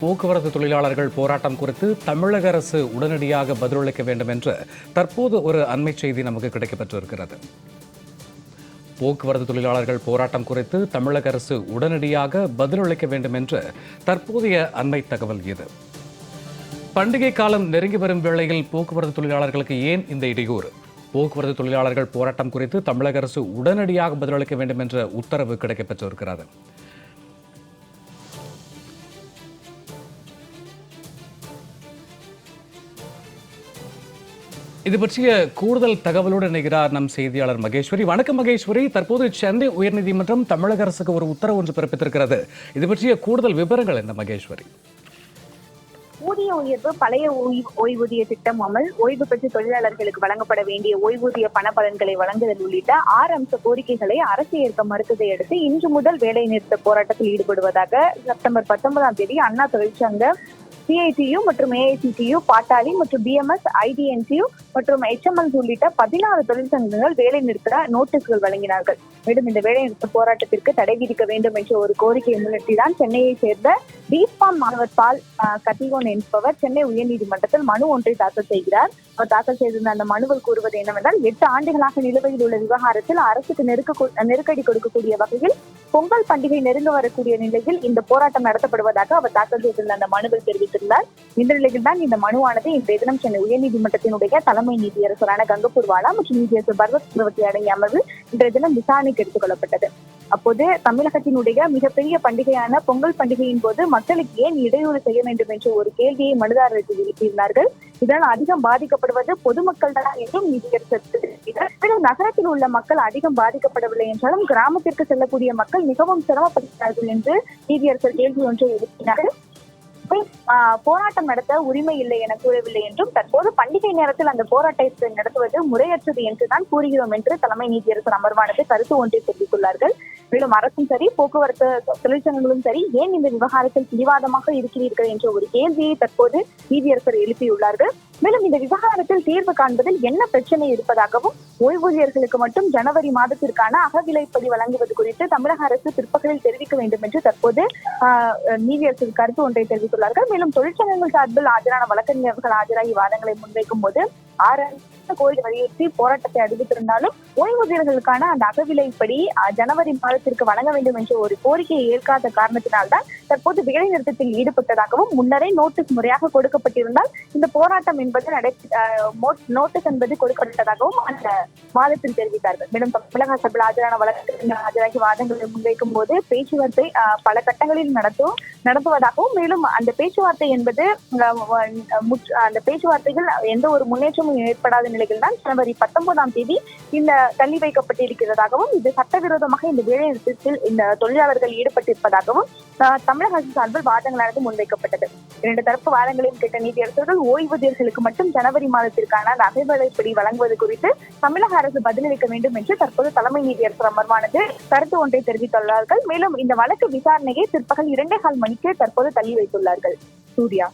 போக்குவரத்து தொழிலாளர்கள் போராட்டம் குறித்து தமிழக அரசு உடனடியாக பதிலளிக்க வேண்டும் என்று தற்போது ஒரு அண்மை செய்தி நமக்கு கிடைக்கப்பெற்றிருக்கிறது. போக்குவரத்து தொழிலாளர்கள் போராட்டம் குறித்து தமிழக அரசு உடனடியாக பதிலளிக்க வேண்டும் என்று தற்போதைய அண்மை தகவல் இது. பண்டிகை காலம் நெருங்கி வரும் வேளையில் போக்குவரத்து தொழிலாளர்களுக்கு ஏன் இந்த இடையூறு? போக்குவரத்து தொழிலாளர்கள் போராட்டம் குறித்து தமிழக அரசு உடனடியாக பதிலளிக்க வேண்டும் என்ற உத்தரவு கிடைக்கப்பெற்றிருக்கிறது. இது பற்றிய கூடுதல் தகவலோடு இணைகிறார் நம் செய்தியாளர் மகேஸ்வரி. வணக்கம் மகேஸ்வரி. தற்போது சென்னை உயர்நீதிமன்றம் தமிழக அரசுக்கு ஒரு உத்தரவு ஒன்று பிறப்பித்திருக்கிறது. இது பற்றிய கூடுதல் விவரங்கள் என்ன மகேஸ்வரி? ஊதிய உயர்வு, பழைய ஓய்வூதிய திட்டம் அமல், ஓய்வு பெற்ற தொழிலாளர்களுக்கு வழங்கப்பட வேண்டிய ஓய்வூதிய பண பலன்களை வழங்குதல் உள்ளிட்ட 6 அம்ச கோரிக்கைகளை அரசு ஏற்க மறுத்ததை அடுத்து இன்று முதல் வேலை நிறுத்த போராட்டத்தில் ஈடுபடுவதாக செப்டம்பர் 19ஆம் தேதி அண்ணா தொழிற்சங்க, சிஐடியு மற்றும் ஏஐசிடியு, பாட்டாளி மற்றும் பிஎம்எஸ், ஐடிஎன்டியு மற்றும் HML உள்ளிட்ட 16 தொழிற்சங்கங்கள் வேலை நிறுத்த நோட்டீஸ்கள் வழங்கினார்கள். மேலும் இந்த வேலை நிறுத்த போராட்டத்திற்கு தடை விதிக்க வேண்டும் என்ற ஒரு கோரிக்கையை முன்னிட்டுதான் சென்னையை சேர்ந்த டிஸ்பாம் மாணவர் பால் கத்திகோன் என்பவர் சென்னை உயர்நீதிமன்றத்தில் மனு ஒன்றை தாக்கல் செய்கிறார். அவர் தாக்கல் செய்திருந்த அந்த மனுவில் கூறுவது என்னவென்றால், 8 ஆண்டுகளாக நிலுவையில் உள்ள விவகாரத்தில் அரசுக்கு நெருக்கடி கொடுக்கக்கூடிய வகையில் பொங்கல் பண்டிகை நெருங்க வரக்கூடிய நிலையில் இந்த போராட்டம் நடத்தப்படுவதாக அவர் தாக்கல் செய்திருந்த அந்த மனுவில் தெரிவித்திருந்தார். இந்த நிலையில் தான் இந்த மனுவானது இன்றைய தினம் சென்னை உயர்நீதிமன்றத்தினுடைய தலைமை நீதியரசரான கங்கப்பூர் வாலா மற்றும் நீதியரசர் பர்வத் சக்கரவர்த்தி அடங்கிய அமர்வு இன்றைய தினம் விசாரணைக்கு எடுத்துக் கொள்ளப்பட்டது. அப்போது தமிழகத்தினுடைய மிகப்பெரிய பண்டிகையான பொங்கல் பண்டிகையின் போது மக்களுக்கு ஏன் இடையூறு செய்ய வேண்டும் என்ற ஒரு கேள்வியை மனுதாரர்கள் எழுப்பியிருந்தார்கள். இதனால் அதிகம் பாதிக்கப்படுவது பொதுமக்கள் தான் என்றும் நீதியரசர் நகரத்தில் உள்ள மக்கள் அதிகம் பாதிக்கப்படவில்லை என்றாலும் கிராமத்திற்கு செல்லக்கூடிய மக்கள் மிகவும் சிரமப்படுகிறார்கள் என்று நீதியரசர் கேள்வி ஒன்றை எழுப்பினார்கள். போராட்டம் நடத்த உரிமை இல்லை என கூறவில்லை என்றும் தற்போது பண்டிகை நேரத்தில் அந்த போராட்டத்தை நடத்துவது முறையற்றது என்றுதான் கூறுகிறோம் என்று தலைமை நீதியரசர் அமர்வானது கருத்து ஒன்றை தெரிவித்துள்ளார்கள். மேலும் அரசும் சரி, போக்குவரத்து தொழிற்சங்கங்களும் சரி, ஏன் இந்த விவகாரத்தில் பிடிவாதமாக இருக்கிறீர்கள் என்ற ஒரு கேள்வியை தற்போது நீதியரசர் எழுப்பியுள்ளார்கள். மேலும் இந்த விவகாரத்தில் தீர்வு காண்பதில் என்ன பிரச்சனை இருப்பதாகவும், ஓய்வூதியர்களுக்கு மட்டும் ஜனவரி மாதத்திற்கான அகவிலைப்படி வழங்குவது குறித்து தமிழக அரசு பிற்பகலில் தெரிவிக்க வேண்டும் என்று தற்போது நீதியரசர் கருத்து ஒன்றை தெரிவித்துள்ளார்கள். மேலும் தொழிற்சங்கங்கள் சார்பில் ஆஜரான வழக்கறிஞர்கள் ஆஜராகி வாதங்களை முன்வைக்கும் போது 6 கோரிக்கை வலியுறுத்தி போராட்டத்தை அறிவித்திருந்தாலும் ஓய்வூதியர்களுக்கான அந்த அகவிலைப்படி ஜனவரி மாதத்திற்கு வழங்க வேண்டும் என்ற ஒரு கோரிக்கையை ஏற்காத காரணத்தினால்தான் தற்போது வேலை நிறுத்தத்தில் ஈடுபட்டதாகவும், முன்னரே நோட்டீஸ் முறையாக கொடுக்கப்பட்டிருந்தால் இந்த போராட்டம் என்பது நோட்டீஸ் என்பது கொடுக்கப்பட்டதாகவும் அந்த வாதத்தில் தெரிவித்தார்கள். மேலும் தமிழக சார்பில் ஆஜரான வழக்கறிஞர்கள் ஆஜராகி வாதங்களை முன்வைக்கும் போது பேச்சுவார்த்தை பல கட்டங்களில் நடத்துவதாகவும், மேலும் அந்த பேச்சுவார்த்தை என்பது அந்த பேச்சுவார்த்தைகள் எந்த ஒரு முன்னேற்றமும் ஏற்படாத நிலையில் தான் ஜனவரி 19ஆம் தேதி இந்த தள்ளி வைக்கப்பட்டிருக்கிறதாகவும், இது சட்டவிரோதமாக இந்த வேலை நிறுத்தத்தில் இந்த தொழிலாளர்கள் ஈடுபட்டிருப்பதாகவும் தமிழக அரசு சார்பில் வாதங்களானது முன்வைக்கப்பட்டது. 2 தரப்பு வாதங்களையும் கேட்ட நீதியரசர்கள் ஓய்வூதியர்களுக்கு மட்டும் ஜனவரி மாதத்திற்கான அகவிலைப்படி வழங்குவது குறித்து தமிழக அரசு பதிலளிக்க வேண்டும் என்று தற்போது தலைமை நீதியரசர் அமர்வானது கருத்து ஒன்றை தெரிவித்துள்ளார்கள். மேலும் இந்த வழக்கு விசாரணையை பிற்பகல் 2:15 மணிக்கு தற்போது தள்ளி வைத்துள்ளார்கள். சூர்யா.